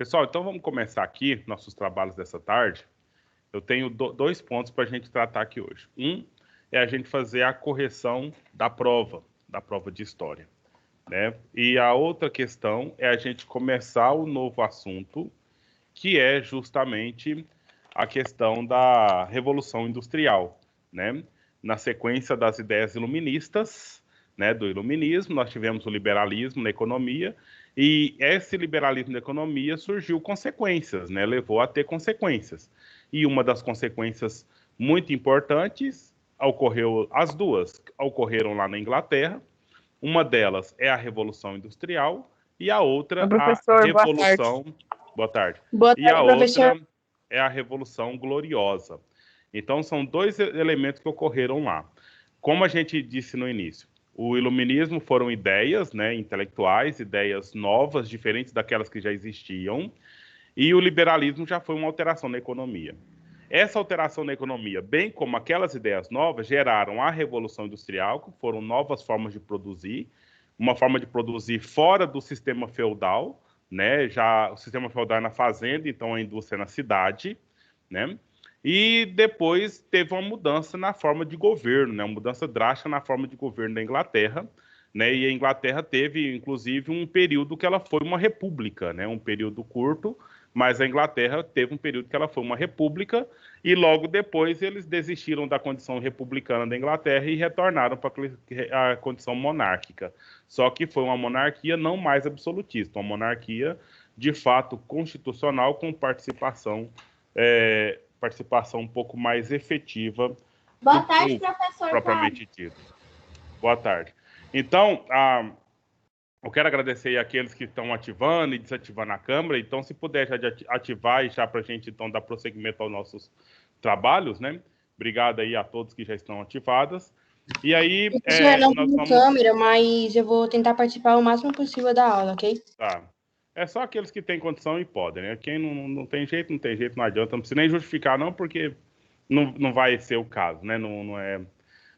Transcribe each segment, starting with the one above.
Pessoal, então vamos começar aqui nossos trabalhos dessa tarde. Eu tenho dois pontos para a gente tratar aqui hoje. Um é a gente fazer a correção da prova de história, né? E a outra questão é a gente começar o novo assunto, que é justamente a questão da Revolução Industrial, né? Na sequência das ideias iluministas, né, do iluminismo, nós tivemos o liberalismo na economia, e esse liberalismo da economia surgiu consequências, né, levou a ter consequências. E uma das consequências muito importantes as duas ocorreram lá na Inglaterra. Uma delas é a Revolução Industrial e a outra a Professor, Revolução... Boa tarde. Boa tarde, E a professor. outra é a Revolução Gloriosa. Então, são dois elementos que ocorreram lá. Como a gente disse no início, o iluminismo foram ideias, né, intelectuais, ideias novas, diferentes daquelas que já existiam, e o liberalismo já foi uma alteração na economia. Essa alteração na economia, bem como aquelas ideias novas, geraram a Revolução Industrial, que foram novas formas de produzir, uma forma de produzir fora do sistema feudal, né? Já o sistema feudal é na fazenda, então a indústria é na cidade, né? E depois teve uma mudança na forma de governo, né? Uma mudança drástica na forma de governo da Inglaterra, né? E a Inglaterra teve, inclusive, um período que ela foi uma república, né? Um período curto, mas a Inglaterra teve um período que ela foi uma república, e logo depois eles desistiram da condição republicana da Inglaterra e retornaram para a condição monárquica. Só que foi uma monarquia não mais absolutista, uma monarquia de fato constitucional com participação um pouco mais efetiva. Boa tarde, professor. Propriamente dito. Boa tarde. Então, eu quero agradecer àqueles que estão ativando e desativando a câmera. Então, se puder já ativar e já para a gente então dar prosseguimento aos nossos trabalhos, né? Obrigado aí a todos que já estão ativadas. E aí, não tenho câmera, mas eu vou tentar participar o máximo possível da aula, ok? Tá. É só aqueles que têm condição e podem, né? Quem não tem jeito, não adianta. Não precisa nem justificar, não, porque não vai ser o caso, né? Não é...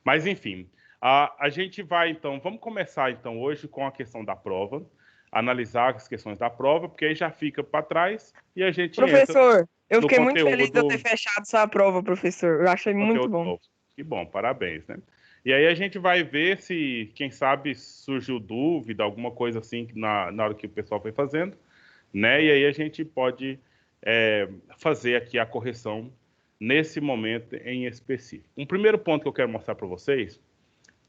Mas, enfim, a gente vai, então... Vamos começar, então, hoje com a questão da prova, analisar as questões da prova, porque aí já fica para trás e a gente Professor, eu fiquei muito conteúdo feliz de eu ter fechado sua prova, professor. Eu achei muito bom. novo. Que bom, parabéns, né? E aí a gente vai ver se, quem sabe, surgiu dúvida, alguma coisa assim na hora que o pessoal foi fazendo, né? E aí a gente pode fazer aqui a correção nesse momento em específico. Um primeiro ponto que eu quero mostrar para vocês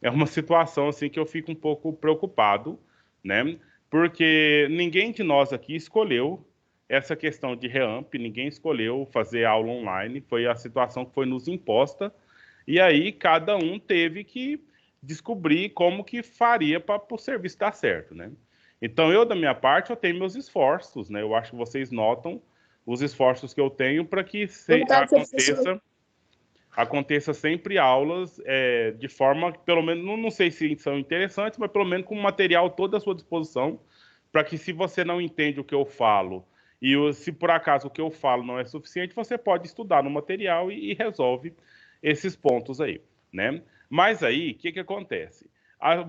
é uma situação assim que eu fico um pouco preocupado, né? Porque ninguém de nós aqui escolheu essa questão de REAMP, ninguém escolheu fazer aula online, foi a situação que foi nos imposta. E aí cada um teve que descobrir como que faria para o serviço dar certo, né? Então eu, da minha parte, eu tenho meus esforços, né? Eu acho que vocês notam os esforços que eu tenho para que aconteça sempre aulas de forma, pelo menos, não sei se são interessantes, mas pelo menos com o material todo à sua disposição, para que se você não entende o que eu falo, e se por acaso o que eu falo não é suficiente, você pode estudar no material e resolve esses pontos aí, né? Mas aí, o que acontece?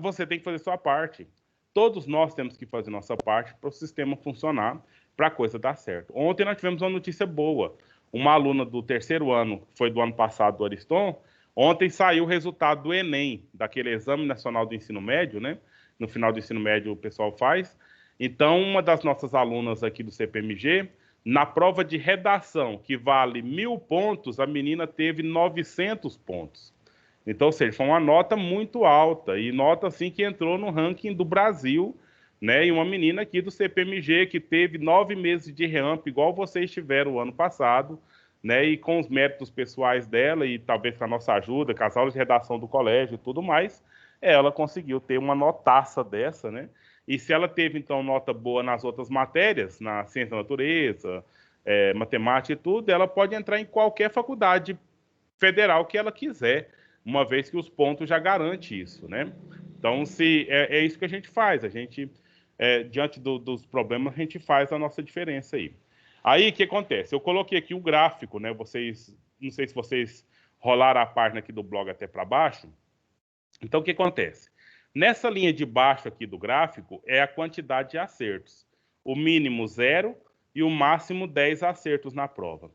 Você tem que fazer sua parte. Todos nós temos que fazer nossa parte para o sistema funcionar, para a coisa dar certo. Ontem nós tivemos uma notícia boa. Uma aluna do terceiro ano, que foi do ano passado, do Ariston, ontem saiu o resultado do Enem, daquele Exame Nacional do Ensino Médio, né? No final do ensino médio o pessoal faz. Então, uma das nossas alunas aqui do CPMG, na prova de redação, que vale 1.000 pontos, a menina teve 900 pontos. Então, ou seja, foi uma nota muito alta, e nota assim que entrou no ranking do Brasil, né? E uma menina aqui do CPMG que teve 9 meses de REAMP, igual vocês tiveram o ano passado, né? E com os méritos pessoais dela, e talvez com a nossa ajuda, com as aulas de redação do colégio e tudo mais, ela conseguiu ter uma notaça dessa, né? E se ela teve, então, nota boa nas outras matérias, na ciência da natureza, matemática e tudo, ela pode entrar em qualquer faculdade federal que ela quiser, uma vez que os pontos já garantem isso, né? Então, é isso que a gente faz. A gente, diante dos problemas, a gente faz a nossa diferença aí. Aí, o que acontece? Eu coloquei aqui o gráfico, né? Não sei se vocês rolaram a página aqui do blog até para baixo. Então, o que acontece? Nessa linha de baixo aqui do gráfico é a quantidade de acertos. O mínimo 0 e o máximo 10 acertos na prova.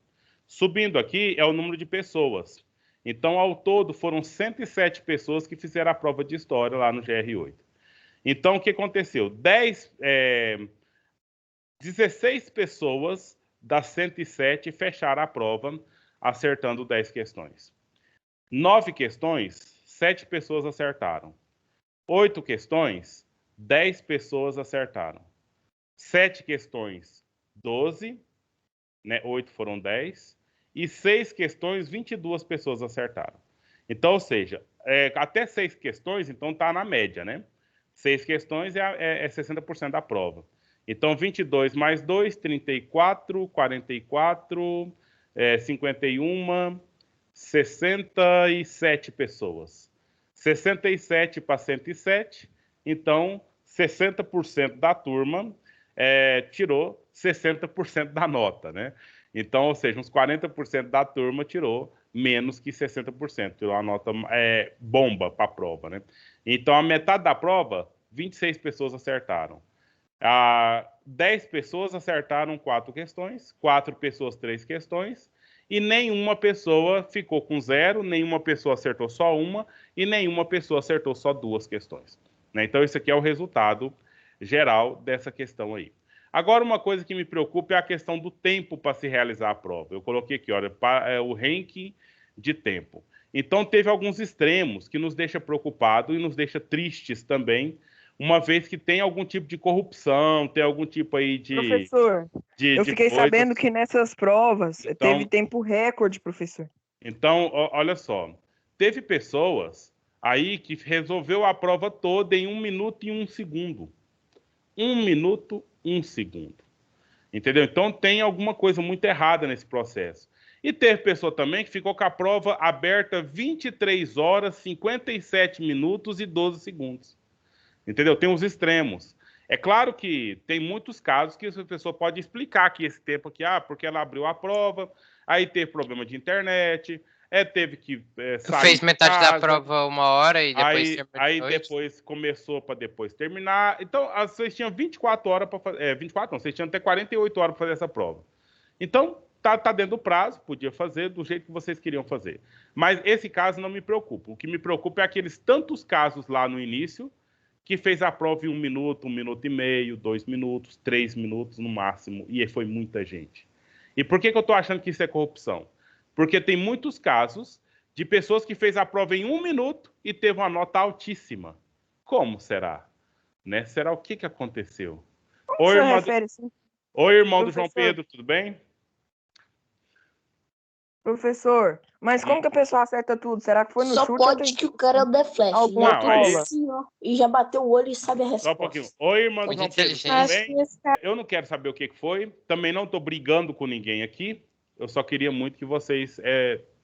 Subindo aqui é o número de pessoas. Então, ao todo, foram 107 pessoas que fizeram a prova de história lá no GR8. Então, o que aconteceu? 16 pessoas das 107 fecharam a prova, acertando 10 questões. 9 questões, 7 pessoas acertaram. 8 questões, 10 pessoas acertaram. 7 questões, 12, né? 8 foram 10. E 6 questões, 22 pessoas acertaram. Então, ou seja, até 6 questões, então está na média, né? 6 questões é 60% da prova. Então, 22 mais 2, 34, 44, 51, 67 pessoas. 67 para 107, então 60% da turma tirou 60% da nota, né? Então, ou seja, uns 40% da turma tirou menos que 60%, tirou a nota bomba para a prova, né? Então, a metade da prova, 26 pessoas acertaram. 10 pessoas acertaram 4 questões, 4 pessoas 3 questões, e nenhuma pessoa ficou com 0, nenhuma pessoa acertou só uma, e nenhuma pessoa acertou só 2 questões, né? Então, esse aqui é o resultado geral dessa questão aí. Agora, uma coisa que me preocupa é a questão do tempo para se realizar a prova. Eu coloquei aqui, olha, o ranking de tempo. Então, teve alguns extremos que nos deixa preocupado e nos deixa tristes também, uma vez que tem algum tipo de corrupção, tem algum tipo aí de... Professor, eu fiquei sabendo que nessas provas teve tempo recorde, professor. Então, olha só, teve pessoas aí que resolveu a prova toda em 1 minuto e 1 segundo. 1 minuto, 1 segundo. Entendeu? Então, tem alguma coisa muito errada nesse processo. E teve pessoa também que ficou com a prova aberta 23 horas, 57 minutos e 12 segundos. Entendeu? Tem os extremos. É claro que tem muitos casos que essa pessoa pode explicar que esse tempo aqui, porque ela abriu a prova, aí teve problema de internet, teve que sair fez metade de casa, da prova 1 hora e depois aí depois começou para depois terminar. Então, vocês tinham 24 horas para fazer. 24 não, vocês tinham até 48 horas para fazer essa prova. Então, tá dentro do prazo, podia fazer do jeito que vocês queriam fazer. Mas esse caso não me preocupa. O que me preocupa é aqueles tantos casos lá no início que fez a prova em 1 minuto, 1 minuto e meio, 2 minutos, 3 minutos no máximo, e foi muita gente. E por que eu estou achando que isso é corrupção? Porque tem muitos casos de pessoas que fez a prova em 1 minuto e teve uma nota altíssima. Como será? Né? Será o que aconteceu? Oi, irmão do João Pedro, tudo bem? Professor, mas como que a pessoa acerta tudo? Será que foi no Só chute? pode que o cara é o The Flash. Alguma cola? Assim, ó, e já bateu o olho e sabe a resposta. Só um pouquinho. Oi, irmão do Muito João Pedro, tudo inteligente. bem? Eu não quero saber o que foi. Também não estou brigando com ninguém aqui. Eu só queria muito que vocês,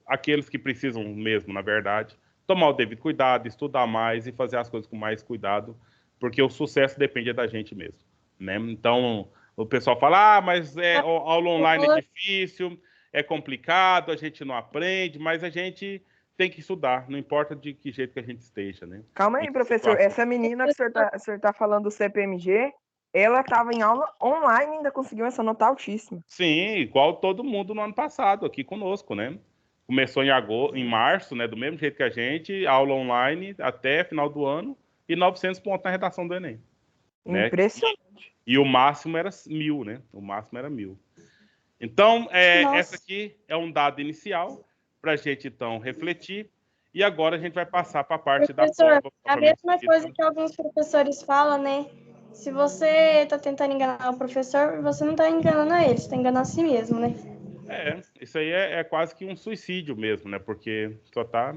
aqueles que precisam mesmo, na verdade, tomar o devido cuidado, estudar mais e fazer as coisas com mais cuidado, porque o sucesso depende da gente mesmo, né? Então, o pessoal fala, mas aula online é difícil, é complicado, a gente não aprende, mas a gente tem que estudar, não importa de que jeito que a gente esteja, né? Calma aí, professor. Essa menina que o senhor tá falando do CPMG, ela estava em aula online e ainda conseguiu essa nota altíssima. Sim, igual todo mundo no ano passado, aqui conosco, né? Começou em março, né? Do mesmo jeito que a gente, aula online até final do ano e 900 pontos na redação do Enem. Né? Impressionante. E o máximo era 1.000, né? O máximo era 1.000. Então, essa aqui é um dado inicial para a gente, então, refletir. E agora a gente vai passar para a parte da prova. A mesma coisa que alguns professores falam, né? Se você está tentando enganar o professor, você não está enganando a ele, você está enganando a si mesmo, né? Isso aí é quase que um suicídio mesmo, né? Porque só tá...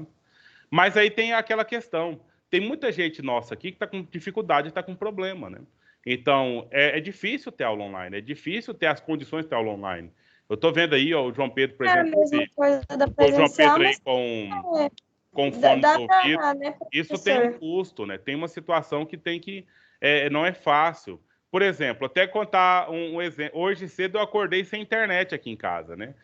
Mas aí tem aquela questão. Tem muita gente nossa aqui que está com dificuldade, está com problema, né? Então, é difícil ter aula online, é difícil ter as condições de ter aula online. Eu estou vendo aí, ó, o João Pedro, por exemplo, a mesma coisa da o João presencial, Pedro aí com fone dá no pra ouvido. dar, né, Isso professor? tem um custo, né? Tem uma situação que tem que... não é fácil. Por exemplo, até contar um exemplo. Hoje cedo eu acordei sem internet aqui em casa, né?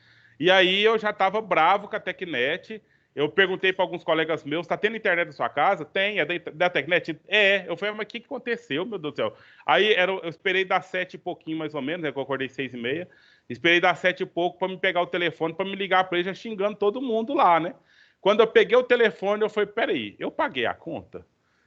E aí eu já estava bravo com a Tecnet. Eu perguntei para alguns colegas meus, tá tendo internet na sua casa? Tem, é da Tecnet? É. Eu falei, mas o que aconteceu, meu Deus do céu? Aí eu esperei das 7 e pouquinho, mais ou menos, né, que eu acordei 6h30. Esperei das 7 e pouco para me pegar o telefone, para me ligar para ele, já xingando todo mundo lá, né? Quando eu peguei o telefone, eu falei, peraí, eu paguei a conta?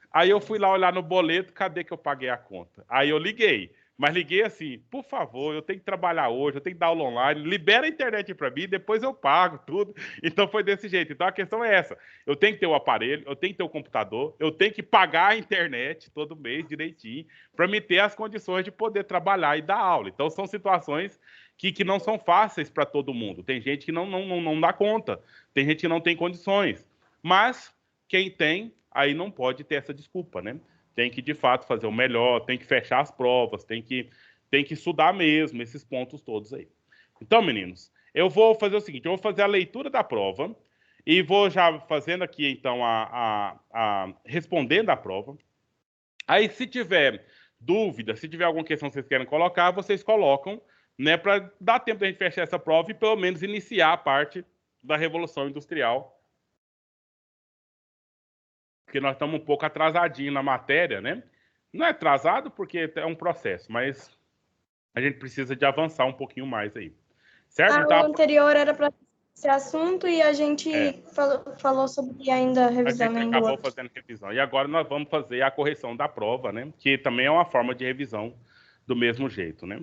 Aí eu fui lá olhar no boleto, cadê que eu paguei a conta? Aí eu liguei. Mas liguei assim, por favor, eu tenho que trabalhar hoje, eu tenho que dar aula online, libera a internet para mim, depois eu pago tudo. Então foi desse jeito. Então a questão é essa: eu tenho que ter o aparelho, eu tenho que ter o computador, eu tenho que pagar a internet todo mês direitinho, para me ter as condições de poder trabalhar e dar aula. Então são situações que não são fáceis para todo mundo. Tem gente que não dá conta, tem gente que não tem condições. Mas quem tem, aí não pode ter essa desculpa, né? Tem que, de fato, fazer o melhor, tem que fechar as provas, tem que estudar mesmo esses pontos todos aí. Então, meninos, eu vou fazer o seguinte, eu vou fazer a leitura da prova e vou já fazendo aqui, então, respondendo a prova. Aí, se tiver dúvida, se tiver alguma questão que vocês querem colocar, vocês colocam, né, para dar tempo da gente fechar essa prova e, pelo menos, iniciar a parte da Revolução Industrial, porque nós estamos um pouco atrasadinhos na matéria, né? Não é atrasado porque é um processo, mas a gente precisa de avançar um pouquinho mais aí. Certo? O anterior era para esse assunto e a gente falou sobre ainda revisão. A gente acabou fazendo revisão. E agora nós vamos fazer a correção da prova, né? Que também é uma forma de revisão do mesmo jeito, né?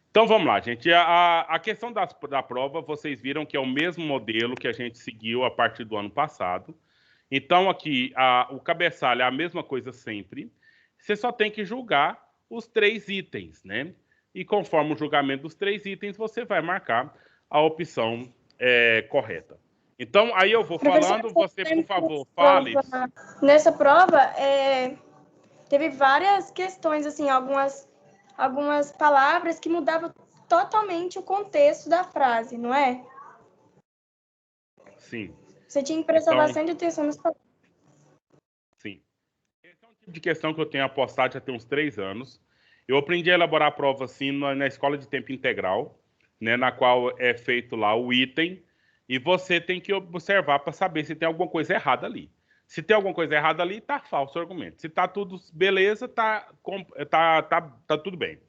Então vamos lá, gente. A questão da prova, vocês viram que é o mesmo modelo que a gente seguiu a partir do ano passado. Então, aqui, o cabeçalho é a mesma coisa sempre. Você só tem que julgar os 3 itens, né? E conforme o julgamento dos 3 itens, você vai marcar a opção correta. Então, aí eu vou falando, você, por favor, fale. Nessa prova, teve várias questões, assim, algumas palavras que mudavam totalmente o contexto da frase, não é? Sim. Você tinha que prestar bastante atenção nas palavras. Sim. Esse é um tipo de questão que eu tenho apostado já tem uns 3 anos. Eu aprendi a elaborar a prova assim na escola de tempo integral, né, na qual é feito lá o item, e você tem que observar para saber se tem alguma coisa errada ali. Se tem alguma coisa errada ali, tá falso o argumento. Se tá tudo beleza, tá tudo bem.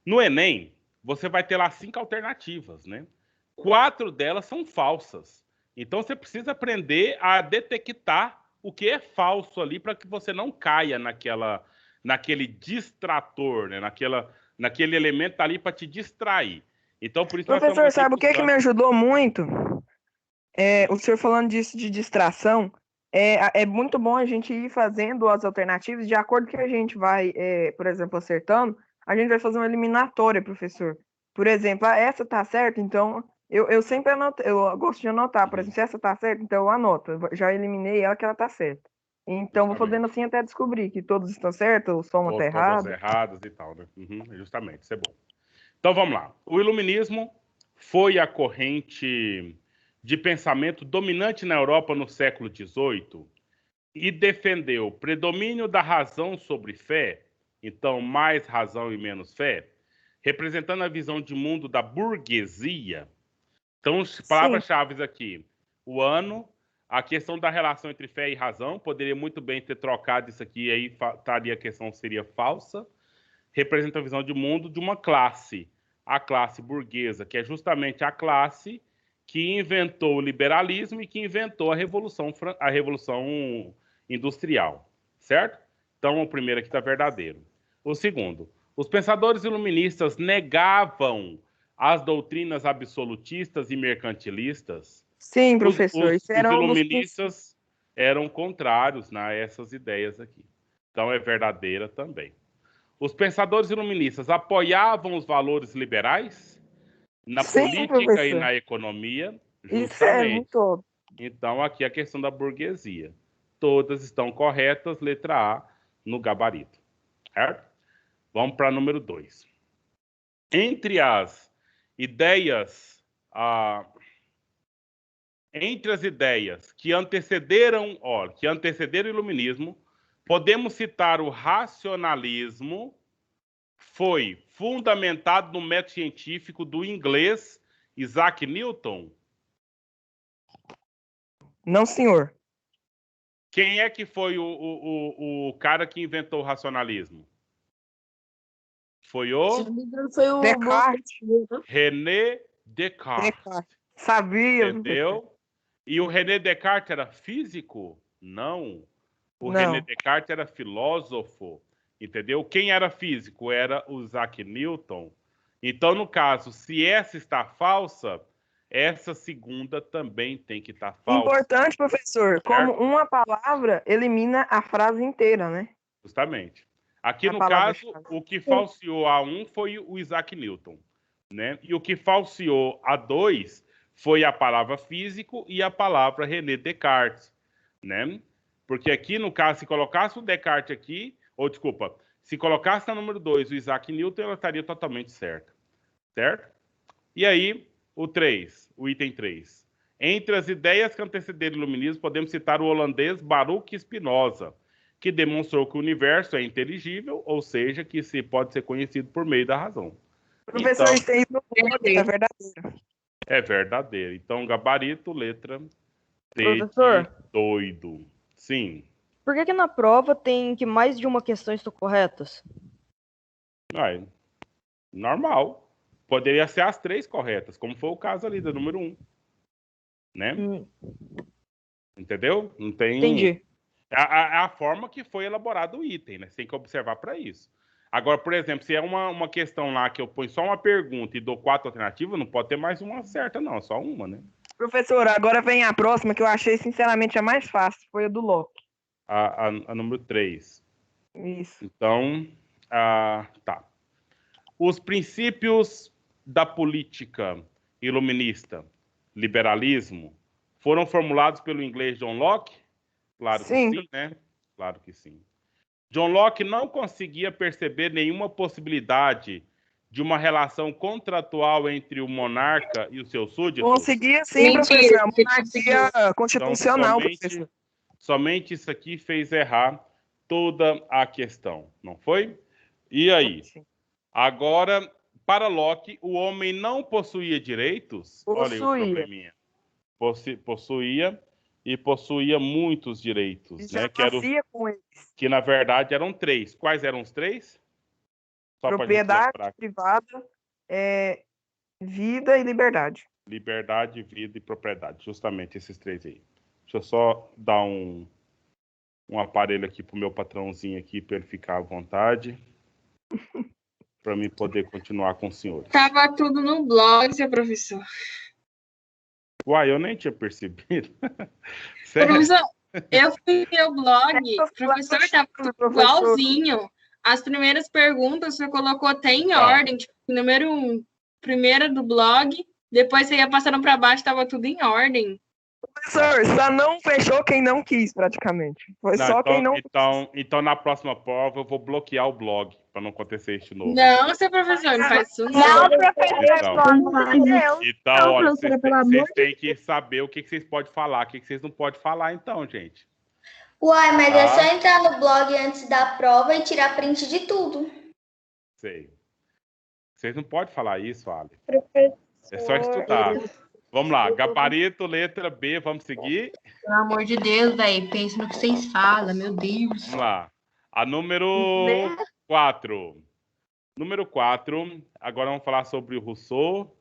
No Enem, você vai ter lá 5 alternativas, né? 4 delas são falsas. Então, você precisa aprender a detectar o que é falso ali para que você não caia naquele distrator, né? naquele elemento ali para te distrair. Então, por isso Professor, sabe o que me ajudou muito? O senhor falando disso de distração, é muito bom a gente ir fazendo as alternativas de acordo com que a gente vai, por exemplo, acertando, a gente vai fazer uma eliminatória, professor. Por exemplo, essa tá certa, então eu sempre anoto, eu gosto de anotar, por exemplo, se essa tá certa, então eu anoto, eu já eliminei ela que ela tá certa. Então, vou fazendo assim até descobrir que todos estão certos, ou só uma está errada. Todas erradas e tal, né? Justamente, isso é bom. Então, vamos lá. O iluminismo foi a corrente de pensamento dominante na Europa no século XVIII e defendeu o predomínio da razão sobre fé, então mais razão e menos fé, representando a visão de mundo da burguesia. Então, palavras-chave aqui: o ano, a questão da relação entre fé e razão, poderia muito bem ter trocado isso aqui, aí estaria a questão seria falsa. Representa a visão de mundo de uma classe, a classe burguesa, que é justamente a classe que inventou o liberalismo e que inventou a revolução industrial, certo? Então, o primeiro aqui está verdadeiro. O segundo, os pensadores iluministas negavam as doutrinas absolutistas e mercantilistas. Sim, professor. Os iluministas eram contrários a essas ideias aqui. Então, é verdadeira também. Os pensadores iluministas apoiavam os valores liberais na política, professor, e na economia, justamente. Isso é muito óbvio. Então, aqui a questão da burguesia. Todas estão corretas, letra A, no gabarito. Certo? Vamos para número 2. Entre as ideias que antecederam o iluminismo, podemos citar o racionalismo, foi fundamentado no método científico do inglês Isaac Newton. Não, senhor. Quem é que foi o cara que inventou o racionalismo? Foi Se o não me engano, foi o Descartes. René Descartes. Descartes. Sabia. Entendeu? E o René Descartes era físico? Não. O Não. René Descartes era filósofo. Entendeu? Quem era físico? Era o Isaac Newton. Então, no caso, se essa está falsa, essa segunda também tem que estar falsa. Importante, professor, como uma palavra elimina a frase inteira, né? Justamente. Aqui, A no palavra-chave. caso, o que falseou a 1 foi o Isaac Newton, né? E o que falseou a 2 foi a palavra físico e a palavra René Descartes, né? Porque aqui, no caso, se colocasse o Descartes aqui, ou desculpa, se colocasse na número 2 o Isaac Newton, ela estaria totalmente certa, certo? E aí, o 3, o item 3. Entre as ideias que antecederam o iluminismo, podemos citar o holandês Baruch Spinoza, que demonstrou que o universo é inteligível, ou seja, que se pode ser conhecido por meio da razão. Professor, Então, isso aí é verdadeiro. é verdadeiro. Então, gabarito, letra T Professor? de doido. Sim. Por que na prova tem que mais de uma questão estão corretas? Normal. Poderia ser as 3 corretas, como foi o caso ali da número 1. Né? Entendeu? Não tem... Entendi. A forma que foi elaborado o item, né? Você tem que observar para isso. Agora, por exemplo, se é uma questão lá que eu ponho só uma pergunta e dou 4 alternativas, não pode ter mais uma certa, não. Só uma, né? Professor, agora vem a próxima, que eu achei, sinceramente, a mais fácil. Foi a do Locke. A número 3. Isso. Então, tá. Os princípios da política iluminista, liberalismo, foram formulados pelo inglês John Locke? Claro que sim, né? Claro que sim. John Locke não conseguia perceber nenhuma possibilidade de uma relação contratual entre o monarca e os seus súditos? Conseguia sim, professor. A monarquia constitucional, então, professor. Somente isso aqui fez errar toda a questão, não foi? E aí? Agora, para Locke, o homem não possuía direitos? Olha aí o probleminha. Possuía e possuía muitos direitos, né? Que na verdade eram 3. Quais eram os 3? Propriedade privada, vida e liberdade. Liberdade, vida e propriedade. Justamente esses 3 aí. Deixa eu só dar um aparelho aqui pro meu patrãozinho aqui para ele ficar à vontade. Para mim poder continuar com os senhores. Tava tudo no blog, seu professor. Uai, eu nem tinha percebido. Professor, eu fui ver o blog, professor, tava tudo igualzinho. As primeiras perguntas você colocou até em ordem, tipo, número 1, primeira do blog, depois você ia passando para baixo, tava tudo em ordem. Professor, só não fechou quem não quis, praticamente. Foi só quem não quis. Então, na próxima prova, eu vou bloquear o blog, para não acontecer isso de novo. Não, seu professor, não faz isso não. Não, professor, Então, olha, vocês têm que saber o que vocês podem falar, o que vocês não podem falar, então, gente. Uai, mas é só entrar no blog antes da prova e tirar print de tudo. Sei. Vocês não podem falar isso, Ale. Professor. É só estudar. Vamos lá, gabarito, letra B, vamos seguir? Pelo amor de Deus, velho, pense no que vocês falam, meu Deus. Vamos lá. A número 4. Número 4, agora vamos falar sobre o Rousseau.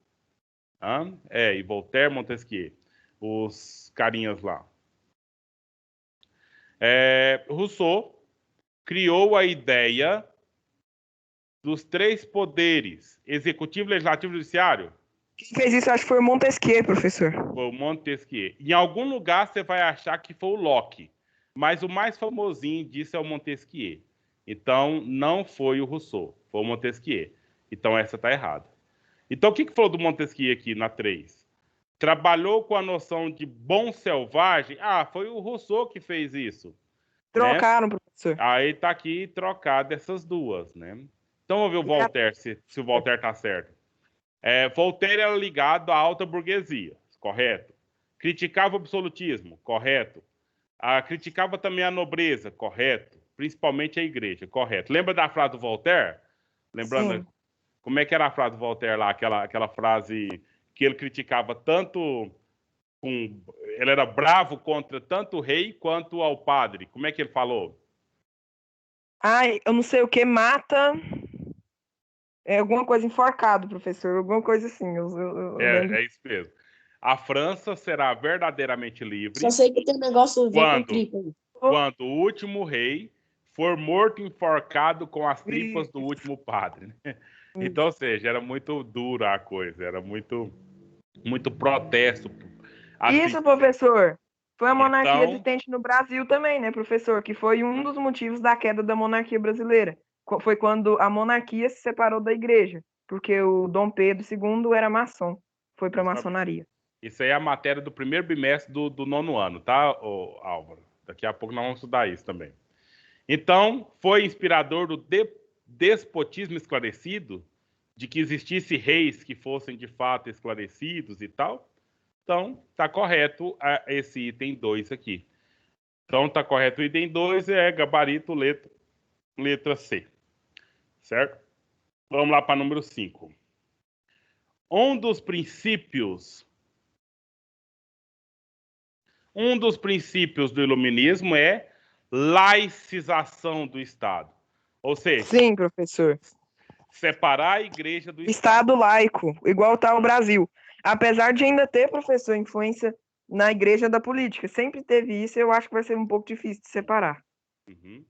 E Voltaire, Montesquieu. Os carinhas lá. Rousseau criou a ideia dos 3 poderes: executivo, legislativo e judiciário. Quem fez isso, acho que foi o Montesquieu, professor. Foi o Montesquieu. Em algum lugar você vai achar que foi o Locke, mas o mais famosinho disso é o Montesquieu. Então, não foi o Rousseau, foi o Montesquieu. Então, essa está errada. Então, o que falou do Montesquieu aqui na 3? Trabalhou com a noção de bom selvagem? Foi o Rousseau que fez isso. Trocaram, né? Professor. Aí está aqui trocado essas duas, né? Então, vamos ver o Voltaire, se o Voltaire está certo. Voltaire era ligado à alta burguesia, correto. Criticava o absolutismo, correto. Criticava também a nobreza, correto. Principalmente a igreja, correto. Lembra da frase do Voltaire? Lembrando, sim. Como é que era a frase do Voltaire lá? Aquela frase que ele criticava tanto ele era bravo contra tanto o rei quanto ao padre. Como é que ele falou? Ai, eu não sei o que, mata... É alguma coisa enforcado, professor. Alguma coisa assim. Eu lembro. É isso mesmo. A França será verdadeiramente livre Só sei que tem um negócio a ver com tripa. quando o último rei for morto enforcado com as tripas do último padre. Né? Então, ou seja, era muito dura a coisa, era muito protesto. Assim, isso, professor. Foi a monarquia existente no Brasil também, né, professor? Que foi um dos motivos da queda da monarquia brasileira. Foi quando a monarquia se separou da igreja, porque o Dom Pedro II era maçom, foi para a maçonaria. Isso aí é a matéria do primeiro bimestre do 9º ano, tá, Álvaro? Daqui a pouco nós vamos estudar isso também. Então, foi inspirador do despotismo esclarecido, de que existisse reis que fossem de fato esclarecidos e tal. Então, está correto esse item 2 aqui. Então, está correto o item 2, é gabarito, letra C. Certo? Vamos lá para número 5. Um dos princípios do iluminismo é laicização do Estado. Ou seja... Sim, professor. Separar a igreja do Estado laico, igual está o Brasil. Apesar de ainda ter, professor, influência na igreja da política. Sempre teve isso, eu acho que vai ser um pouco difícil de separar. Uhum.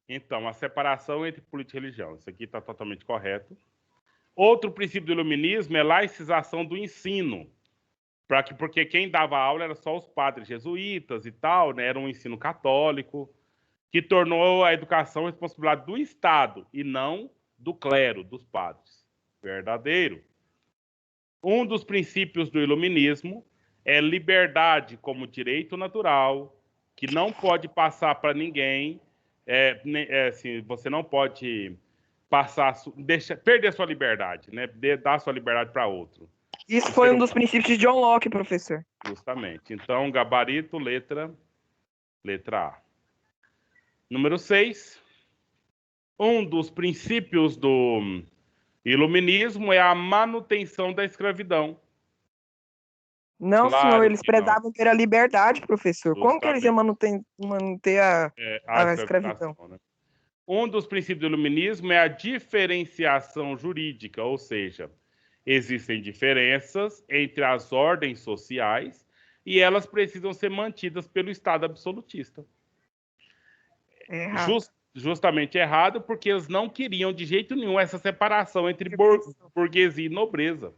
Então, a separação entre política e religião. Isso aqui está totalmente correto. Outro princípio do iluminismo é laicização do ensino. Porque quem dava aula era só os padres jesuítas e tal, né? Era um ensino católico, que tornou a educação responsabilidade do Estado e não do clero, dos padres. Verdadeiro. Um dos princípios do iluminismo é liberdade como direito natural, que não pode passar para ninguém. Assim, você não pode perder sua liberdade, né? Dar sua liberdade para outro. Isso foi um dos princípios de John Locke, professor. Justamente. Então, gabarito, letra A. Número 6. Um dos princípios do iluminismo é a manutenção da escravidão. Não, claro, senhor, eles prezavam ter a liberdade, professor. Justamente. Como que eles iam manter a escravidão? Né? Um dos princípios do iluminismo é a diferenciação jurídica, ou seja, existem diferenças entre as ordens sociais e elas precisam ser mantidas pelo Estado absolutista. Justamente errado, porque eles não queriam de jeito nenhum essa separação entre burguesia e nobreza.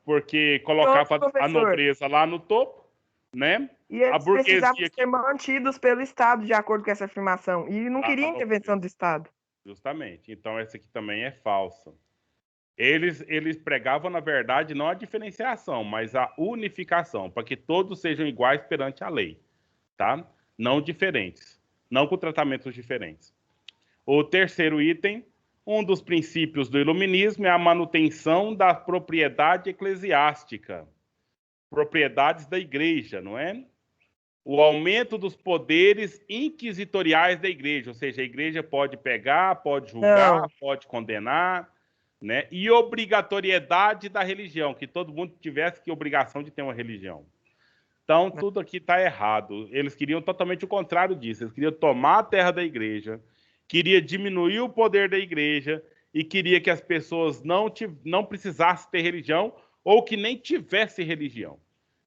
Porque colocava a nobreza lá no topo, né? E eles precisavam ser mantidos pelo Estado, de acordo com essa afirmação. E não queria intervenção do Estado. Justamente. Então, essa aqui também é falsa. Eles pregavam, na verdade, não a diferenciação, mas a unificação, para que todos sejam iguais perante a lei, tá? Não diferentes. Não com tratamentos diferentes. O terceiro item, um dos princípios do iluminismo é a manutenção da propriedade eclesiástica. Propriedades da igreja, não é? O aumento dos poderes inquisitoriais da igreja, ou seja, a igreja pode pegar, pode julgar, pode condenar, né? E obrigatoriedade da religião, que todo mundo tivesse que obrigação de ter uma religião. Então, tudo aqui está errado. Eles queriam totalmente o contrário disso. Eles queriam tomar a terra da igreja, queria diminuir o poder da igreja e queria que as pessoas não precisassem ter religião ou que nem tivesse religião.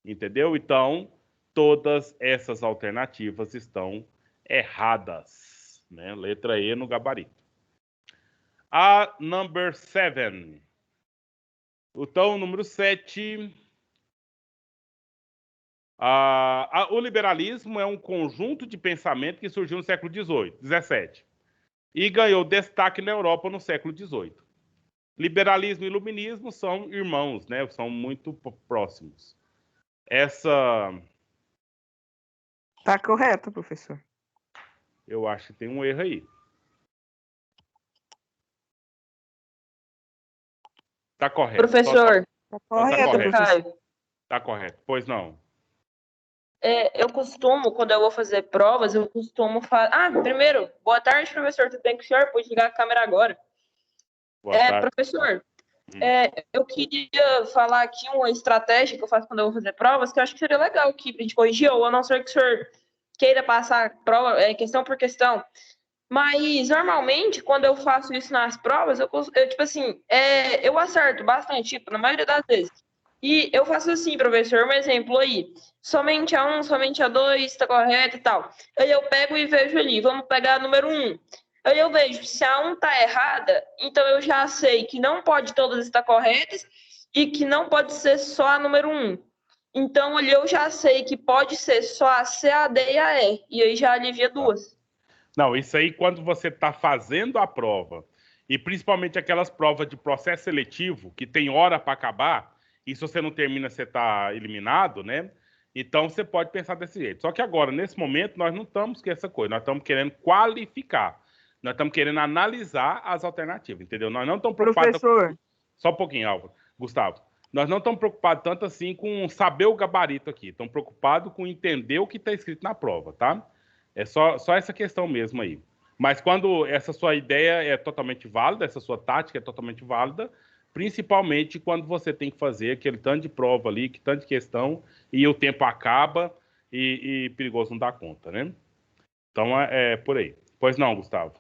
Entendeu? Então, todas essas alternativas estão erradas. Né? Letra E no gabarito. A number 7. Então, número 7... o liberalismo é um conjunto de pensamento que surgiu no século XVII e ganhou destaque na Europa no século XVIII. Liberalismo e iluminismo são irmãos, né? São muito próximos. Essa... Tá correto, professor. Eu acho que tem um erro aí. Tá correto. Professor. Tá correto, professor. Tá correto. Pois não. Eu costumo, quando eu vou fazer provas, eu costumo falar... primeiro, boa tarde, professor. Tudo bem com o senhor? Pode ligar a câmera agora. Boa tarde. Professor, Eu queria falar aqui uma estratégia que eu faço quando eu vou fazer provas, que eu acho que seria legal aqui pra gente corrigir, ou a não ser que o senhor queira passar prova, questão por questão. Mas, normalmente, quando eu faço isso nas provas, eu tipo assim, eu acerto bastante, tipo, na maioria das vezes. E eu faço assim, professor, um exemplo aí. Somente a 1, somente a 2, tá correto e tal. Aí eu pego e vejo ali, vamos pegar número 1. Aí eu vejo, se a 1 tá errada, então eu já sei que não pode todas estar corretas e que não pode ser só a número 1. Então, ali eu já sei que pode ser só a C, a D e a E. E aí já alivia duas. Não, isso aí quando você está fazendo a prova, e principalmente aquelas provas de processo seletivo, que tem hora para acabar, e se você não termina, você está eliminado, né? Então você pode pensar desse jeito. Só que agora, nesse momento, nós não estamos com essa coisa, nós estamos querendo qualificar. Nós estamos querendo analisar as alternativas, entendeu? Nós não estamos preocupados... Professor. Só um pouquinho, Álvaro. Gustavo. Nós não estamos preocupados tanto assim com saber o gabarito aqui. Estamos preocupados com entender o que está escrito na prova, tá? É só essa questão mesmo aí. Mas quando essa sua ideia é totalmente válida, essa sua tática é totalmente válida, principalmente quando você tem que fazer aquele tanto de prova ali, que tanto de questão, e o tempo acaba e perigoso não dar conta, né? Então é por aí. Pois não, Gustavo?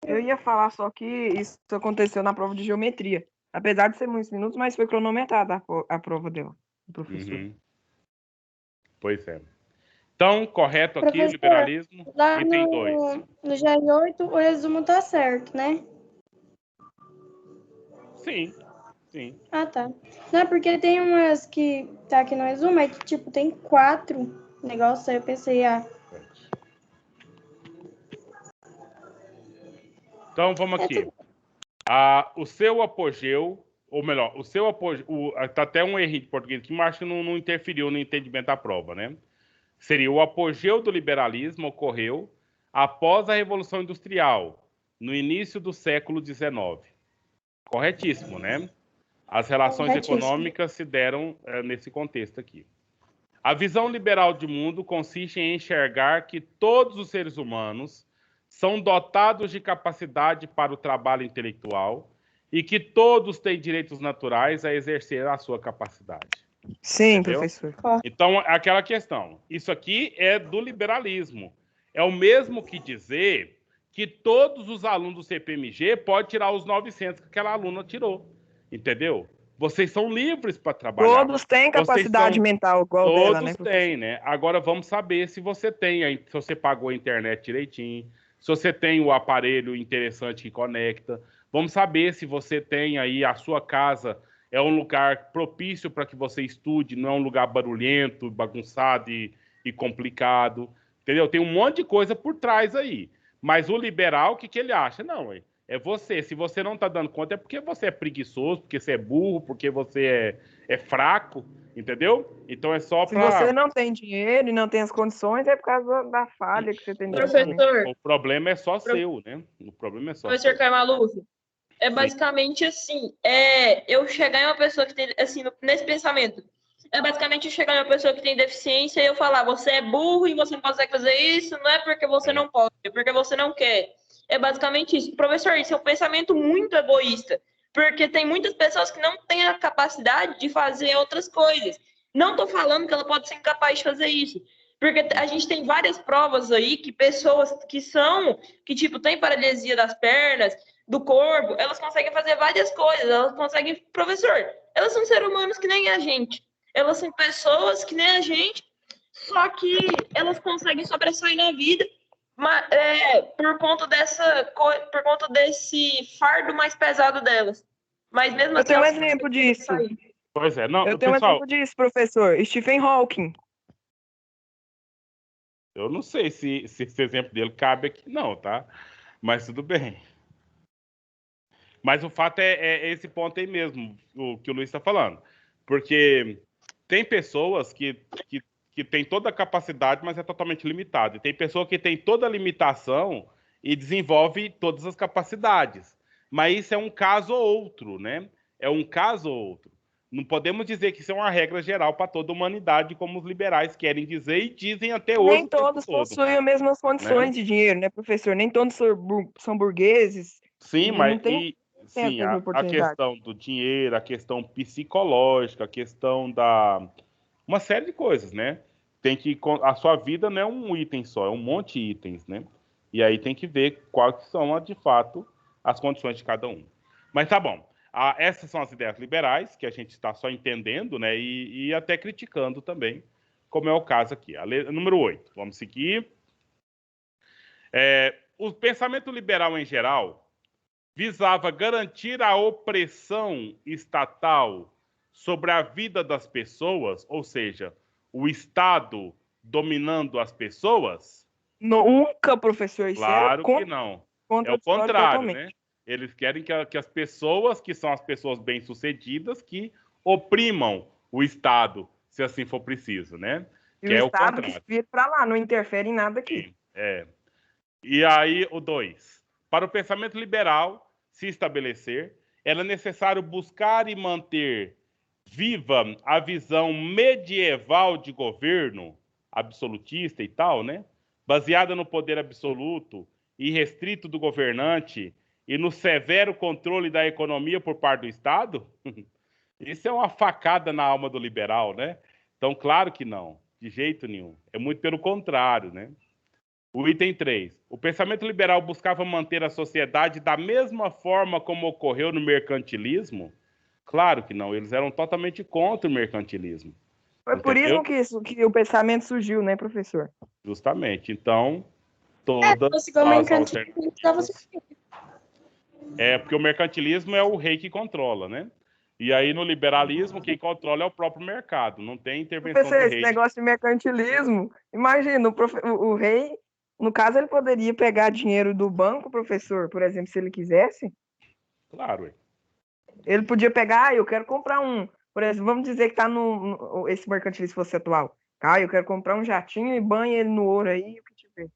Eu ia falar só que isso aconteceu na prova de geometria. Apesar de ser muitos minutos, mas foi cronometrada a prova dela, do professor. Uhum. Pois é. Então, correto aqui, Professor, liberalismo, lá item 2. No GR8, o resumo tá certo, né? Sim, sim. Ah, tá. Não, porque tem umas que tá aqui no resumo, aí que, tipo, tem 4 negócios, aí eu pensei, Então, vamos aqui. O seu apogeu, ou melhor, o seu apogeu... Tá até um erro de português aqui, mas acho que não interferiu no entendimento da prova, né? Seria o apogeu do liberalismo ocorreu após a Revolução Industrial, no início do século XIX. Corretíssimo, né? As relações econômicas se deram nesse contexto aqui. A visão liberal de mundo consiste em enxergar que todos os seres humanos são dotados de capacidade para o trabalho intelectual e que todos têm direitos naturais a exercer a sua capacidade. Sim, entendeu? professor. Então, aquela questão. Isso aqui é do liberalismo. É o mesmo que dizer que todos os alunos do CPMG podem tirar os 900 que aquela aluna tirou. Entendeu? Vocês são livres para trabalhar. Todos têm capacidade mental igual dela, né, Todos têm, né? Agora vamos saber se você tem, se você pagou a internet direitinho, se você tem o aparelho interessante que conecta. Vamos saber se você tem aí a sua casa é um lugar propício para que você estude, não é um lugar barulhento, bagunçado e complicado, entendeu? Tem um monte de coisa por trás aí. Mas o liberal, o que ele acha? Não, é você. Se você não está dando conta, é porque você é preguiçoso, porque você é burro, porque você é fraco, entendeu? Então é só para... Se você não tem dinheiro e não tem as condições, é por causa da falha que você tem. Professor, o problema é só seu, né? O problema é só professor Caio Maluf, é basicamente assim, eu chegar em uma pessoa que tem, assim, nesse pensamento, é basicamente eu chegar em uma pessoa que tem deficiência e eu falar, você é burro e você não consegue fazer isso, não é porque você não pode, é porque você não quer. É basicamente isso. Professor, isso é um pensamento muito egoísta, porque tem muitas pessoas que não têm a capacidade de fazer outras coisas. Não estou falando que ela pode ser incapaz de fazer isso, porque a gente tem várias provas aí que pessoas que tipo, têm paralisia das pernas, do corpo, elas conseguem fazer várias coisas, elas conseguem... Professor, elas são seres humanos que nem a gente, elas são pessoas que nem a gente, só que elas conseguem sobressair na vida por conta desse fardo mais pesado delas. Mas mesmo eu assim... tenho um exemplo disso. Pois é, não, eu tenho pessoal... um exemplo disso, professor. Stephen Hawking. Eu não sei se esse exemplo dele cabe aqui, não, tá? Mas tudo bem. Mas o fato é esse ponto aí mesmo, o que o Luiz está falando. Porque tem pessoas que têm toda a capacidade, mas é totalmente limitado. E tem pessoa que tem toda a limitação e desenvolve todas as capacidades. Mas isso é um caso ou outro, né? É um caso ou outro. Não podemos dizer que isso é uma regra geral para toda a humanidade, como os liberais querem dizer e dizem até hoje. Nem todos possuem as mesmas condições de dinheiro, né, professor? Nem todos são burgueses. Sim, mas... tem sim, essa a oportunidade. questão do dinheiro, a questão psicológica, a questão da... Uma série de coisas, né? A sua vida não é um item só, é um monte de itens, né? E aí tem que ver quais são, de fato, as condições de cada um. Mas tá bom. Essas são as ideias liberais, que a gente está só entendendo, né? E até criticando também, como é o caso aqui. Número 8. Vamos seguir. O pensamento liberal em geral visava garantir a opressão estatal sobre a vida das pessoas, ou seja, o Estado dominando as pessoas? Nunca, professor. Isso Claro que não. É o contrário, totalmente. né? Eles querem que as pessoas, que são as pessoas bem-sucedidas, que oprimam o Estado, se assim for preciso, né? E que o é Estado o contrário. que vira para lá, não interfere em nada aqui. Sim, E aí, o 2. Para o pensamento liberal se estabelecer, era necessário buscar e manter viva a visão medieval de governo, absolutista e tal, né? Baseada no poder absoluto e restrito do governante e no severo controle da economia por parte do Estado? Isso é uma facada na alma do liberal, né? Então, claro que não, de jeito nenhum. É muito pelo contrário, né? O item 3. O pensamento liberal buscava manter a sociedade da mesma forma como ocorreu no mercantilismo? Claro que não, eles eram totalmente contra o mercantilismo. Foi por isso que o pensamento surgiu, né, professor? Justamente. Então, todas as alternativas... porque o mercantilismo é o rei que controla, né? E aí, no liberalismo, quem controla é o próprio mercado. Não tem intervenção do rei. Esse negócio de mercantilismo, imagina, o rei, no caso, ele poderia pegar dinheiro do banco, professor, por exemplo, se ele quisesse. Claro. Ele podia pegar, eu quero comprar por exemplo, vamos dizer que está esse mercantilismo fosse atual. Eu quero comprar um jatinho e banho ele no ouro aí, o que tiver.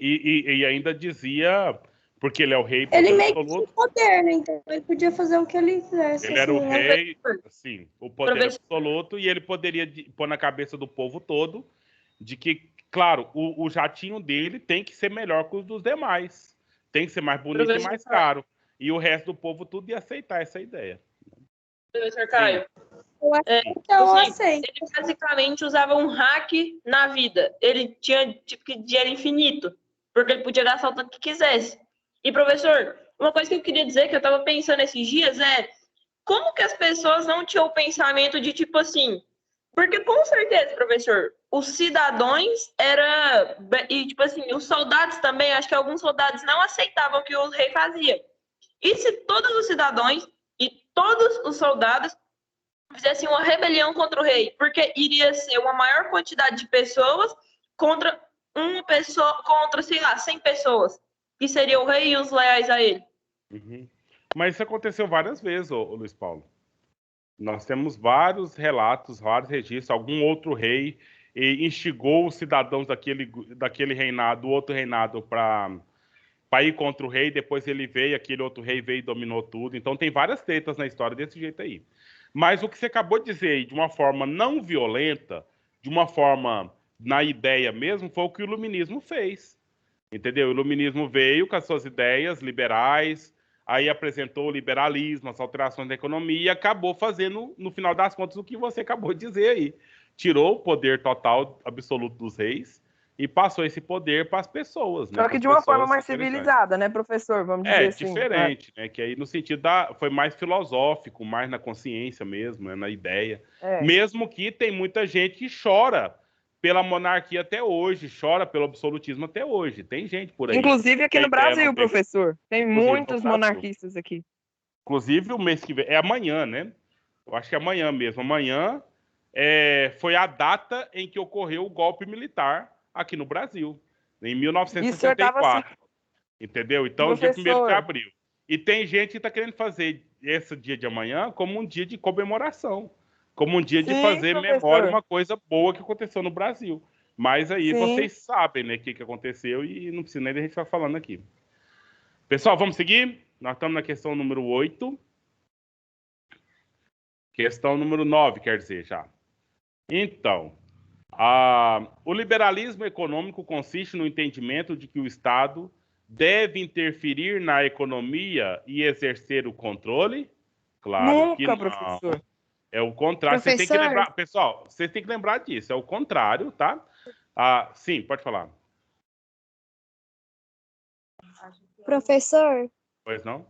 E ainda dizia... Porque ele é o rei ele meio que tinha poder, né? Então ele podia fazer o que ele quisesse. Ele era o rei, sim, o poder absoluto, e ele poderia pôr na cabeça do povo todo de que, claro, o jatinho dele tem que ser melhor que os dos demais. Tem que ser mais bonito e mais caro. E o resto do povo tudo ia aceitar essa ideia. Professor Caio. Ele basicamente usava um hack na vida. Ele tinha tipo dinheiro infinito, porque ele podia gastar o tanto que quisesse. E, professor, uma coisa que eu queria dizer, que eu estava pensando esses dias, como que as pessoas não tinham o pensamento de, tipo assim... Porque, com certeza, professor, os cidadãos e, tipo assim, os soldados também, acho que alguns soldados não aceitavam o que o rei fazia. E se todos os cidadãos e todos os soldados fizessem uma rebelião contra o rei? Porque iria ser uma maior quantidade de pessoas contra uma pessoa, contra, sei lá, 100 pessoas. Que seria o rei e os leais a ele. Uhum. Mas isso aconteceu várias vezes, Luiz Paulo. Nós temos vários relatos, vários registros. Algum outro rei instigou os cidadãos daquele reinado, do outro reinado, para ir contra o rei. Depois ele veio, aquele outro rei veio e dominou tudo. Então tem várias tretas na história desse jeito aí. Mas o que você acabou de dizer aí, de uma forma não violenta, de uma forma na ideia mesmo, foi o que o iluminismo fez. Entendeu? O iluminismo veio com as suas ideias liberais, aí apresentou o liberalismo, as alterações da economia e acabou fazendo, no final das contas, o que você acabou de dizer aí. Tirou o poder total, absoluto dos reis e passou esse poder para as pessoas. Só que de uma forma mais civilizada, né, professor? Vamos dizer assim. Diferente, né? Que aí no sentido foi mais filosófico, mais na consciência mesmo, né? Na ideia. Mesmo que tem muita gente que chora pela monarquia até hoje, chora pelo absolutismo até hoje. Tem gente por aí. Inclusive aqui no Brasil, professor. Tem muitos monarquistas aqui. Inclusive o mês que vem, é amanhã, né? Eu acho que é amanhã mesmo. Amanhã foi a data em que ocorreu o golpe militar aqui no Brasil, em 1964. Entendeu? Então, dia 1º de abril. E tem gente que está querendo fazer esse dia de amanhã como um dia de comemoração. Como um dia de fazer memória, uma coisa boa que aconteceu no Brasil. Mas aí vocês sabem, né, o que aconteceu e não precisa nem a gente ficar falando aqui. Pessoal, vamos seguir? Nós estamos na questão número 8. Questão número 9, quer dizer, já. Então, o liberalismo econômico consiste no entendimento de que o Estado deve interferir na economia e exercer o controle? Claro Nunca, que não. professor. É o contrário. Vocês têm que lembrar, pessoal, vocês têm que lembrar disso. É o contrário, tá? Sim, pode falar. Professor, Pois não?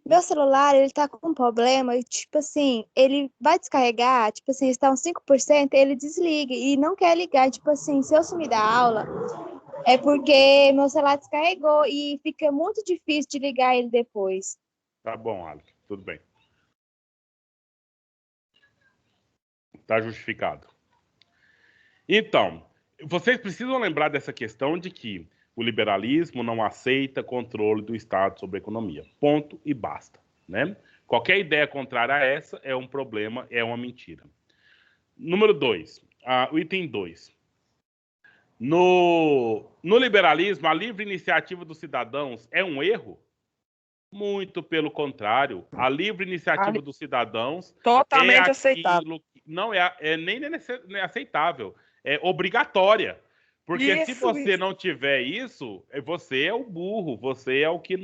meu celular, ele tá com um problema, e, tipo assim, ele vai descarregar, tipo assim, está uns 5%, ele desliga e não quer ligar, tipo assim, se eu sumir da aula, é porque meu celular descarregou e fica muito difícil de ligar ele depois. Tá bom, Alex, tudo bem. Tá justificado. Então, vocês precisam lembrar dessa questão de que o liberalismo não aceita controle do Estado sobre a economia. Ponto e basta, né? Qualquer ideia contrária a essa é um problema, é uma mentira. Número 2, o item 2. No liberalismo, a livre iniciativa dos cidadãos é um erro? Muito pelo contrário. A livre iniciativa dos cidadãos totalmente aceitável. Não nem aceitável, é obrigatória. Porque se você não tiver isso, você é o burro, você é o que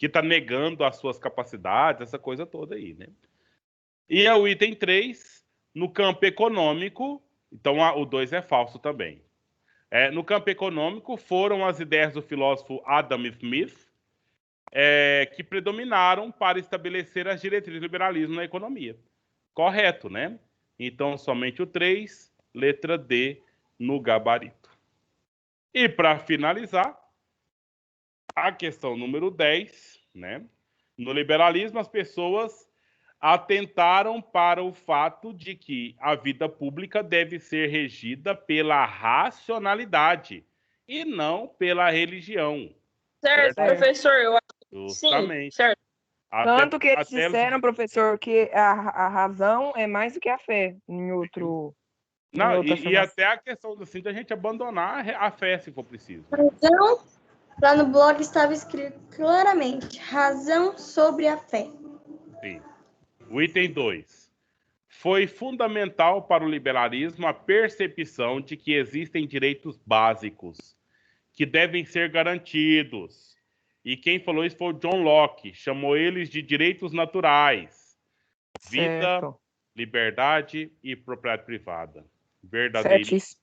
está negando as suas capacidades, essa coisa toda aí, né? E o item 3, no campo econômico, então o 2 é falso também. No campo econômico, foram as ideias do filósofo Adam Smith que predominaram para estabelecer as diretrizes do liberalismo na economia. Correto, né? Então, somente o 3, letra D, no gabarito. E, para finalizar, a questão número 10, né? No liberalismo, as pessoas atentaram para o fato de que a vida pública deve ser regida pela racionalidade e não pela religião. Certo, professor, eu acho. Justamente. Sim, certo. Tanto que eles disseram, professor, que a razão é mais do que a fé em outro... Não, e até a questão assim, da gente abandonar a fé, se for preciso. Razão, lá no blog estava escrito claramente, razão sobre a fé. Sim. O item 2. Foi fundamental para o liberalismo a percepção de que existem direitos básicos que devem ser garantidos. E quem falou isso foi o John Locke, chamou eles de direitos naturais. Vida, certo. Liberdade e propriedade privada. Verdadeiríssimo.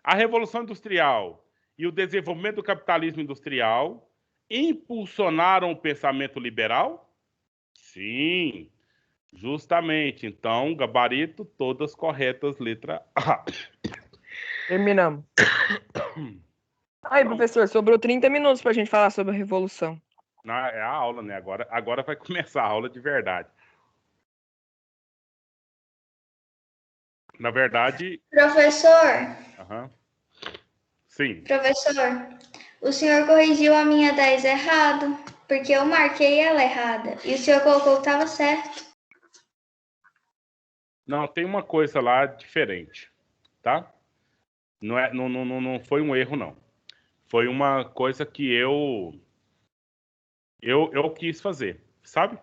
A Revolução Industrial e o desenvolvimento do capitalismo industrial impulsionaram o pensamento liberal? Sim, justamente. Então, gabarito, todas corretas, letra A. Terminamos. Aí, professor, sobrou 30 minutos para a gente falar sobre a Revolução. Não, é a aula, né? Agora vai começar a aula de verdade. Na verdade... Professor. Sim. Professor, o senhor corrigiu a minha 10 errado, porque eu marquei ela errada. E o senhor colocou que estava certo. Não, tem uma coisa lá diferente, tá? Não foi um erro, não. Foi uma coisa que eu quis fazer, sabe?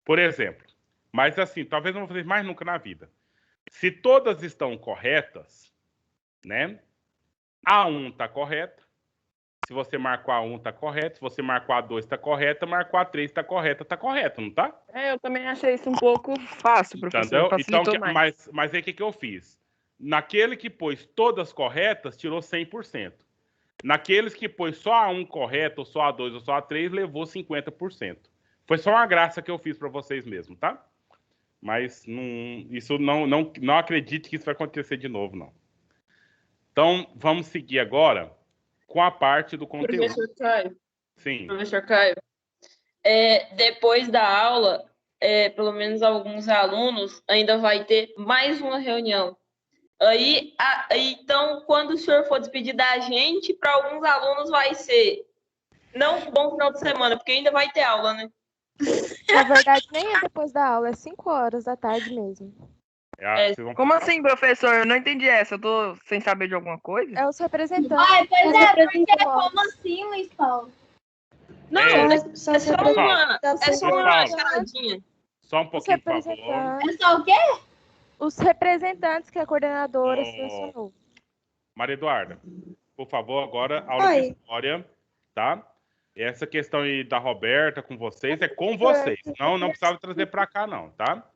Por exemplo, mas assim, talvez não vou fazer mais nunca na vida. Se todas estão corretas, né? A1 está correta. Se você marcou A1 está correto. Se você marcou A2 está correta. Marcou A3 está correta. Está correto, não está? Eu também achei isso um pouco fácil, professor. Então, mas aí o que eu fiz? Naquele que pôs todas corretas, tirou 100%. Naqueles que pôs só A1 correto, ou só A2, ou só A3, levou 50%. Foi só uma graça que eu fiz para vocês mesmo, tá? Mas não acredite que isso vai acontecer de novo, não. Então, vamos seguir agora com a parte do conteúdo. Professor Caio. Sim. Professor Caio. Depois da aula, pelo menos alguns alunos ainda vai ter mais uma reunião. Então, quando o senhor for despedir da gente, para alguns alunos vai ser não um bom final de semana, porque ainda vai ter aula, né? Na verdade, nem é depois da aula, é 5 horas da tarde mesmo. Como assim, professor? Eu não entendi essa. Eu tô sem saber de alguma coisa? É os representantes. Porque como assim, Luiz Paulo? Não, é só uma charadinha. Só um pouquinho, por favor. É só o quê? Os representantes que a coordenadora selecionou. Maria Eduarda, por favor, agora aula de história, tá? Essa questão aí da Roberta com vocês é com vocês. Não precisava trazer para cá, não, tá?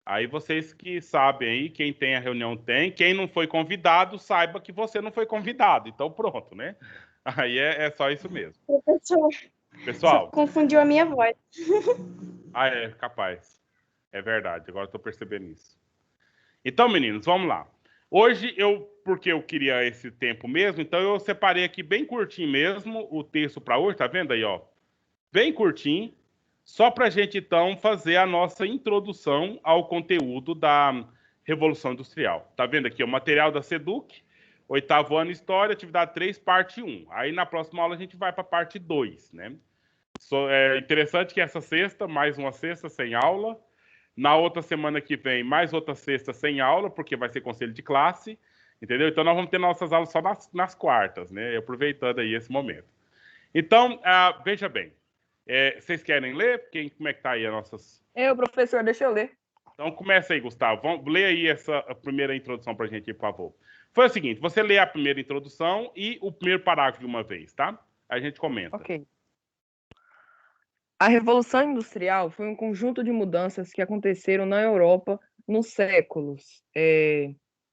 Aí vocês que sabem aí, quem tem a reunião tem. Quem não foi convidado, saiba que você não foi convidado. Então, pronto, né? Aí é só isso mesmo. Pessoal. Só confundiu a minha voz. É capaz. É verdade, agora estou percebendo isso. Então, meninos, vamos lá. Hoje, porque eu queria esse tempo mesmo, então eu separei aqui bem curtinho mesmo o texto para hoje, tá vendo aí, ó? Bem curtinho, só para a gente, então, fazer a nossa introdução ao conteúdo da Revolução Industrial. Tá vendo aqui o material da SEDUC, 8º ano História, atividade 3, parte 1. Aí, na próxima aula, a gente vai para a parte 2, né? É interessante que essa sexta, mais uma sexta sem aula. Na outra semana que vem, mais outra sexta sem aula, porque vai ser conselho de classe, entendeu? Então, nós vamos ter nossas aulas só nas quartas, né? Aproveitando aí esse momento. Então, veja bem. Vocês querem ler? Como é que tá aí as nossas... Professor, deixa eu ler. Então, começa aí, Gustavo. Lê aí a primeira introdução pra gente, por favor. Foi o seguinte, você lê a primeira introdução e o primeiro parágrafo de uma vez, tá? Aí a gente comenta. Ok. A Revolução Industrial foi um conjunto de mudanças que aconteceram na Europa nos séculos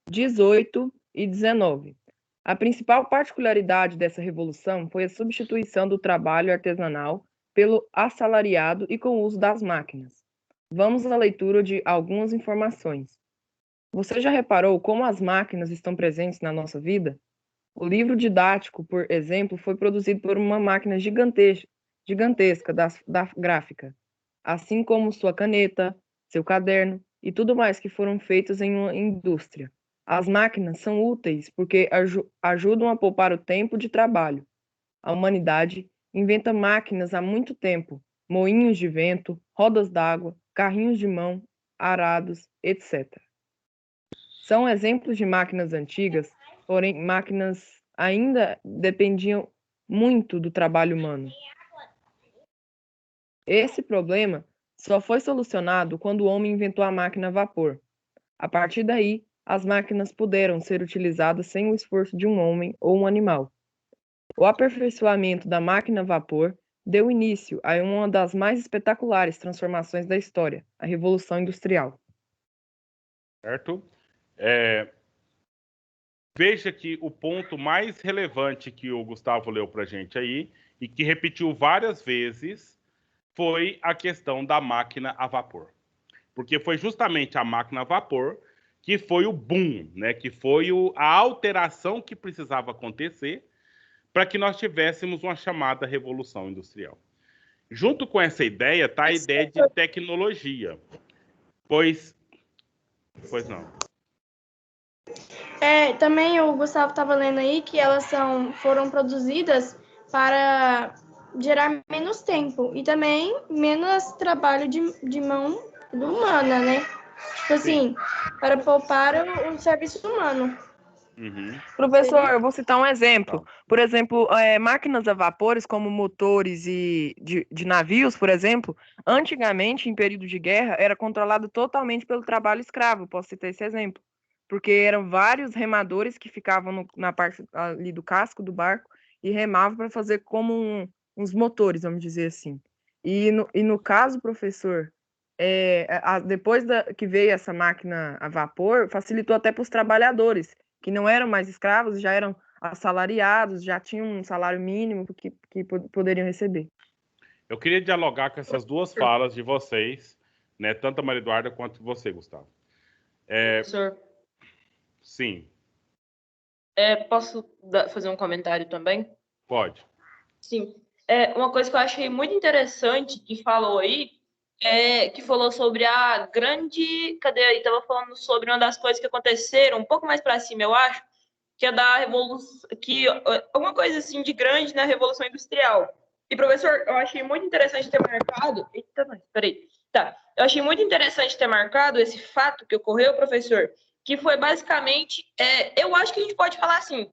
18 e 19. A principal particularidade dessa revolução foi a substituição do trabalho artesanal pelo assalariado e com o uso das máquinas. Vamos à leitura de algumas informações. Você já reparou como as máquinas estão presentes na nossa vida? O livro didático, por exemplo, foi produzido por uma máquina gigantesca da gráfica, assim como sua caneta, seu caderno e tudo mais que foram feitos em uma indústria. As máquinas são úteis porque ajudam a poupar o tempo de trabalho. A humanidade inventa máquinas há muito tempo, moinhos de vento, rodas d'água, carrinhos de mão, arados, etc. São exemplos de máquinas antigas, porém máquinas ainda dependiam muito do trabalho humano. Esse problema só foi solucionado quando o homem inventou a máquina a vapor. A partir daí, as máquinas puderam ser utilizadas sem o esforço de um homem ou um animal. O aperfeiçoamento da máquina a vapor deu início a uma das mais espetaculares transformações da história, a Revolução Industrial. Certo? Veja que o ponto mais relevante que o Gustavo leu para a gente aí, e que repetiu várias vezes, foi a questão da máquina a vapor. Porque foi justamente a máquina a vapor que foi o boom, né? Que foi a alteração que precisava acontecer para que nós tivéssemos uma chamada Revolução Industrial. Junto com essa ideia está a ideia de tecnologia. Pois não. Também o Gustavo estava lendo aí que elas foram produzidas para gerar menos tempo e também menos trabalho de mão humana, né? Tipo assim, para poupar o serviço humano. Uhum. Professor, eu vou citar um exemplo. Por exemplo, máquinas a vapores, como motores de navios, por exemplo, antigamente, em período de guerra, era controlado totalmente pelo trabalho escravo. Posso citar esse exemplo. Porque eram vários remadores que ficavam na parte ali do casco do barco e remavam para fazer como uns motores, vamos dizer assim. E no caso, professor, depois que veio essa máquina a vapor, facilitou até para os trabalhadores, que não eram mais escravos, já eram assalariados, já tinham um salário mínimo que poderiam receber. Eu queria dialogar com essas duas falas de vocês, né, tanto a Maria Eduarda quanto você, Gustavo. Professor? Sim. Posso fazer um comentário também? Pode. Sim. Uma coisa que eu achei muito interessante que falou aí, que falou sobre a grande... Cadê aí? Estava falando sobre uma das coisas que aconteceram, um pouco mais para cima, eu acho, que é da Revolução... Alguma coisa assim de grande na Revolução Industrial. E, professor, eu achei muito interessante ter marcado... Eita, mas, peraí. Tá. Eu achei muito interessante ter marcado esse fato que ocorreu, professor, que foi basicamente... eu acho que a gente pode falar assim...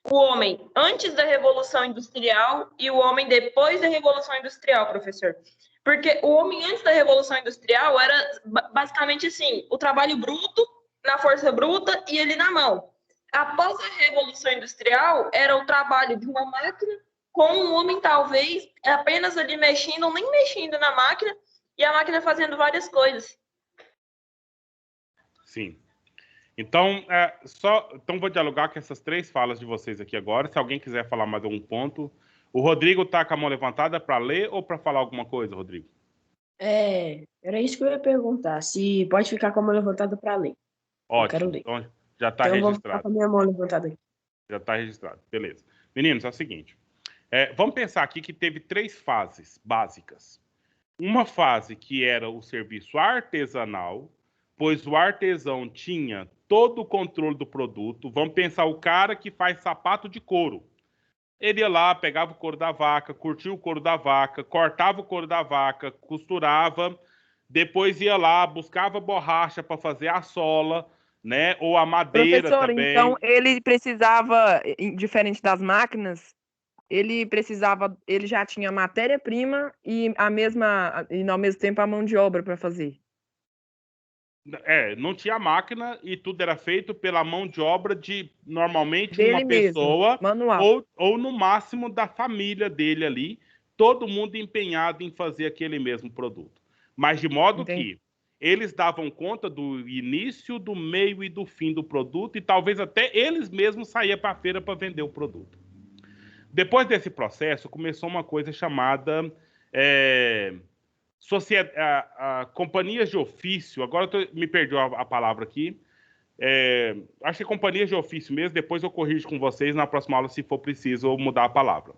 O homem antes da Revolução Industrial e o homem depois da Revolução Industrial, professor. Porque o homem antes da Revolução Industrial era basicamente assim, o trabalho bruto, na força bruta e ele na mão. após a Revolução Industrial, era o trabalho de uma máquina com um homem, talvez, apenas ali mexendo, ou nem mexendo na máquina, e a máquina fazendo várias coisas. Sim. Então, então vou dialogar com essas 3 falas de vocês aqui agora. Se alguém quiser falar mais algum ponto. O Rodrigo está com a mão levantada para ler ou para falar alguma coisa, Rodrigo? Era isso que eu ia perguntar. Se pode ficar com a mão levantada para ler. Ótimo. Eu quero ler. Então, já está então, registrado. Eu vou ficar com a minha mão levantada aqui. Já está registrado. Beleza. Meninos, é o seguinte. Vamos pensar aqui que teve 3 fases básicas. Uma fase que era o serviço artesanal, pois o artesão tinha todo o controle do produto. Vamos pensar o cara que faz sapato de couro. Ele ia lá, pegava o couro da vaca, curtia o couro da vaca, cortava o couro da vaca, costurava, depois ia lá, buscava borracha para fazer a sola, né? Ou a madeira. Professor, também. Então ele precisava, diferente das máquinas, ele já tinha matéria-prima e ao mesmo tempo a mão de obra para fazer. Não tinha máquina e tudo era feito pela mão de obra de, normalmente, dele uma pessoa, manual. Ou no máximo da família dele ali, todo mundo empenhado em fazer aquele mesmo produto. Mas de modo que eles davam conta do início, do meio e do fim do produto e talvez até eles mesmos saíam para a feira para vender o produto. Depois desse processo, começou uma coisa chamada companhias de ofício. Agora me perdi a palavra aqui. Acho que é companhias de ofício mesmo. Depois eu corrijo com vocês na próxima aula se for preciso mudar a palavra.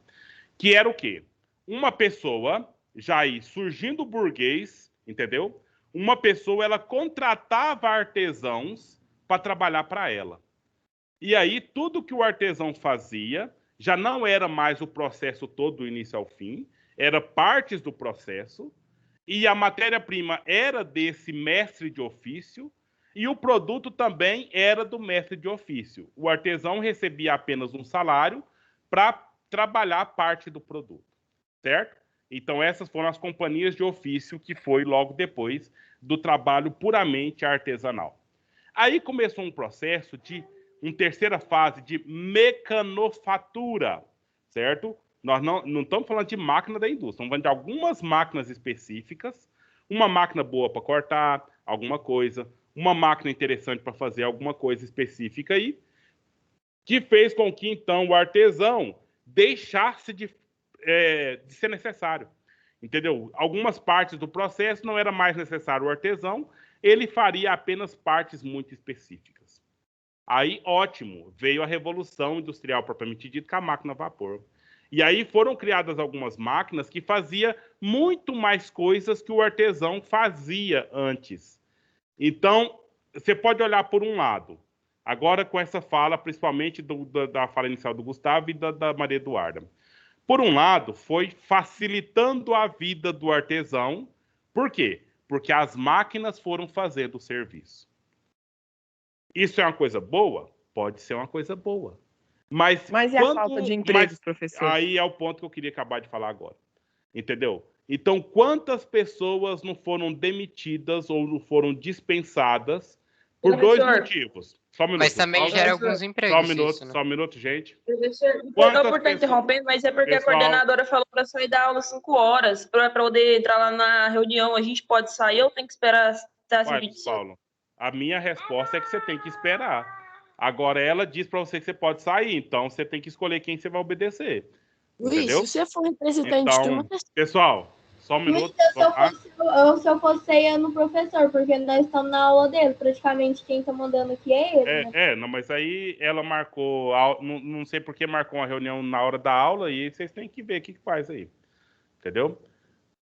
Que era o quê? Uma pessoa, já aí surgindo burguês, entendeu? Uma pessoa, ela contratava artesãos para trabalhar para ela. E aí, tudo que o artesão fazia já não era mais o processo todo do início ao fim, era partes do processo, e a matéria-prima era desse mestre de ofício, e o produto também era do mestre de ofício. O artesão recebia apenas um salário para trabalhar parte do produto, certo? Então, essas foram as companhias de ofício, que foi logo depois do trabalho puramente artesanal. Aí começou um processo de uma terceira fase de mecanofatura, certo? Nós não estamos falando de máquina da indústria, estamos falando de algumas máquinas específicas, uma máquina boa para cortar alguma coisa, uma máquina interessante para fazer alguma coisa específica aí, que fez com que, então, o artesão deixasse de ser necessário, entendeu? Algumas partes do processo não era mais necessário o artesão, ele faria apenas partes muito específicas. Aí, ótimo, veio a Revolução Industrial propriamente dita, com a máquina a vapor. E aí foram criadas algumas máquinas que faziam muito mais coisas que o artesão fazia antes. Então, você pode olhar por um lado, agora com essa fala, principalmente da fala inicial do Gustavo e da Maria Eduarda. Por um lado, foi facilitando a vida do artesão. Por quê? Porque as máquinas foram fazendo o serviço. Isso é uma coisa boa? Pode ser uma coisa boa. Mas e a falta de empregos, professor? Aí é o ponto que eu queria acabar de falar agora. Entendeu? Então, quantas pessoas não foram demitidas ou não foram dispensadas por 2 motivos? Só um minuto. Mas também gera alguns empregos. Só um minuto, gente. Professor, não por estar interrompendo, mas é porque a coordenadora falou para sair da aula 5 horas, para poder entrar lá na reunião. A gente pode sair ou tem que esperar estar servido? Paulo, a minha resposta é que você tem que esperar. Agora, ela diz para você que você pode sair, então você tem que escolher quem você vai obedecer. Luiz, entendeu? se você for representante de uma pessoa... Pessoal, só um minuto. Se eu fosse sair no professor, porque nós estamos na aula dele. Praticamente quem está mandando aqui é ele. Né? Não, mas aí ela marcou, não sei por que marcou uma reunião na hora da aula, e vocês têm que ver o que faz aí. Entendeu?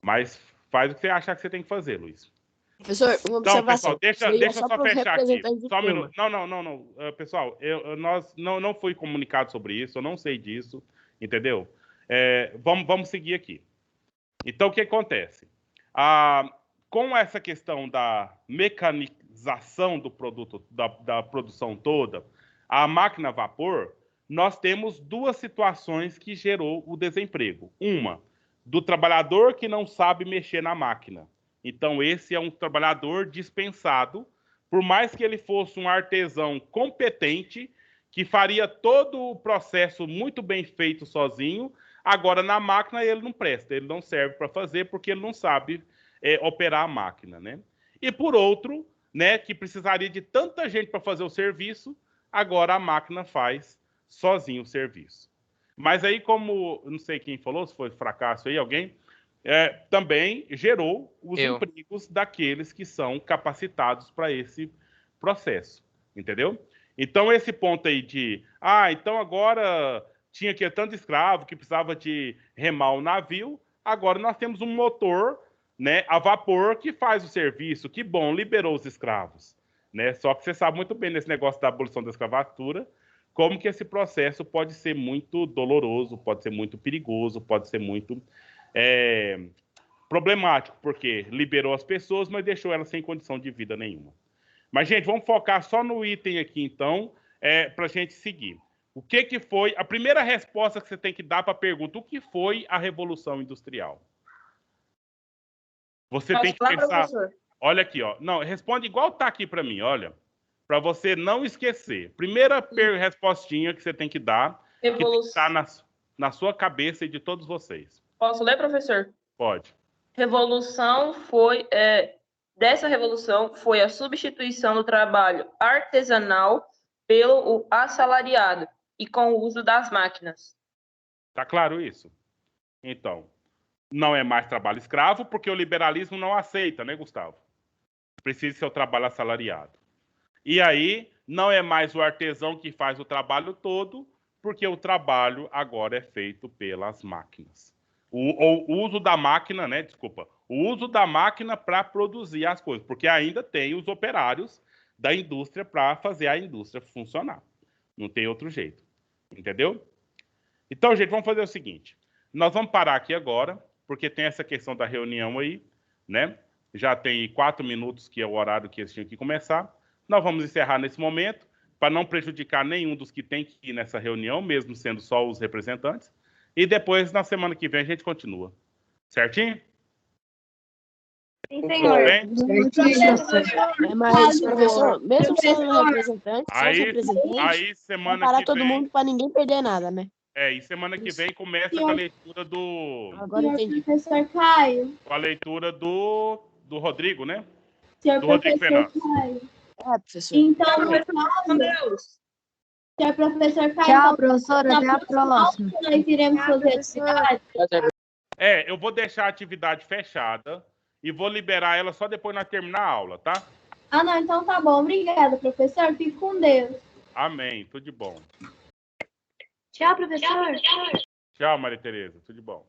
Mas faz o que você achar que você tem que fazer, Luiz. Professor, uma observação. Pessoal, deixa eu só fechar aqui. Só um minuto. Não. Pessoal, nós não fui comunicado sobre isso, eu não sei disso, entendeu? Vamos seguir aqui. Então, o que acontece? Com essa questão da mecanização do produto, da produção toda, a máquina a vapor, nós temos 2 situações que gerou o desemprego. Uma, do trabalhador que não sabe mexer na máquina. Então, esse é um trabalhador dispensado, por mais que ele fosse um artesão competente, que faria todo o processo muito bem feito sozinho, agora na máquina ele não presta, ele não serve para fazer porque ele não sabe operar a máquina, né? E por outro, né, que precisaria de tanta gente para fazer o serviço, agora a máquina faz sozinho o serviço. Mas aí, como, não sei quem falou, se foi fracasso aí, alguém, também gerou os empregos daqueles que são capacitados para esse processo, entendeu? Então, esse ponto aí de, então agora tinha que ter tanto escravo que precisava de remar o navio, agora nós temos um motor, né, a vapor que faz o serviço, que bom, liberou os escravos, né? Só que você sabe muito bem nesse negócio da abolição da escravatura, como que esse processo pode ser muito doloroso, pode ser muito perigoso, pode ser muito problemático, porque liberou as pessoas, mas deixou elas sem condição de vida nenhuma. Mas, gente, vamos focar só no item aqui, então, para a gente seguir. O que foi... A primeira resposta que você tem que dar para a pergunta, o que foi a Revolução Industrial? Você tem que pensar... Professor? Olha aqui, ó. Não, responde igual está aqui para mim, olha. Para você não esquecer. Primeira respostinha que você tem que dar, que está na sua cabeça e de todos vocês. Posso ler, professor? Pode. Revolução foi... Dessa revolução foi a substituição do trabalho artesanal pelo assalariado e com o uso das máquinas. Tá claro isso? Então, não é mais trabalho escravo, porque o liberalismo não aceita, né, Gustavo? Precisa ser o trabalho assalariado. E aí, não é mais o artesão que faz o trabalho todo, porque o trabalho agora é feito pelas máquinas. O uso da máquina, né? Desculpa. O uso da máquina para produzir as coisas, porque ainda tem os operários da indústria para fazer a indústria funcionar. Não tem outro jeito. Entendeu? Então, gente, vamos fazer o seguinte. Nós vamos parar aqui agora, porque tem essa questão da reunião aí, né? Já tem 4 minutos, que é o horário que eles tinham que começar. Nós vamos encerrar nesse momento, para não prejudicar nenhum dos que tem que ir nessa reunião, mesmo sendo só os representantes. E depois, na semana que vem, a gente continua. Certinho? Sim, senhor. Mas, professor, mesmo sendo representante, aí semana parar que todo vem, mundo para ninguém perder nada, né? E semana que vem começa com a leitura do... Agora entendi. Professor Caio. Com a leitura do Rodrigo, né? Senhor Do Rodrigo professor Fernandes. Caio. Professor. Então, senhor professor Caio. Tchau, professor. Até a próxima. Nós iremos fazer atividade. Eu vou deixar a atividade fechada e vou liberar ela só depois nós terminar a aula, tá? Não, então tá bom. Obrigada, professor. Fique com Deus. Amém. Tudo de bom. Tchau, professor. Tchau, Maria Tereza. Tudo de bom.